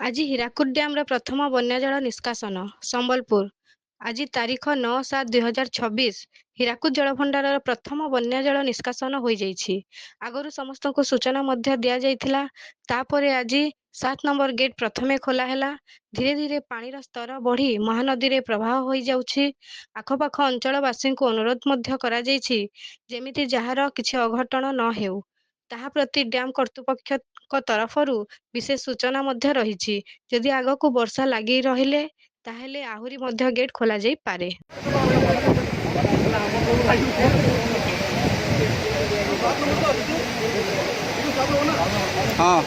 ଆଜି ହୀରାକୁଦ ଡ୍ୟାମର ପ୍ରଥମ ବନ୍ୟାଜଳ ନିଷ୍କାସନ ସମ୍ବଲପୁର। ଆଜି ତାରିଖ 9/7/2026। ହୀରାକୁଦ ଜଳଭଣ୍ଡାରର ପ୍ରଥମ ବନ୍ୟାଜଳ ନିଷ୍କାସନ ହୋଇଯାଇଛି। ଆଗରୁ ସମସ୍ତଙ୍କୁ ସୂଚନା ମଧ୍ୟ ଦିଆଯାଇଥିଲା। ତାପରେ ଆଜି 7 ନମ୍ବର ଗେଟ୍ ପ୍ରଥମେ ଖୋଲା ହେଲା। ଧୀରେ ଧୀରେ ପାଣିର ସ୍ତର ବଢ଼ି ମହାନଦୀରେ ପ୍ରବାହ ହୋଇଯାଉଛି। ଆଖପାଖ ଅଞ୍ଚଳବାସୀଙ୍କୁ ଅନୁରୋଧ ମଧ୍ୟ କରାଯାଇଛି ଯେମିତି ଯାହାର କିଛି ଅଘଟଣ ନ ହେଉ ତାହା ପ୍ରତି ଡ୍ୟାମ କର୍ତ୍ତୃପକ୍ଷଙ୍କ ତରଫରୁ ବିଶେଷ ସୂଚନା ମଧ୍ୟ ରହିଛି। ଯଦି ଆଗକୁ ବର୍ଷା ଲାଗି ରହିଲେ ତାହେଲେ ଆହୁରି ମଧ୍ୟ ଗେଟ୍ ଖୋଲାଯାଇପାରେ। हाँ।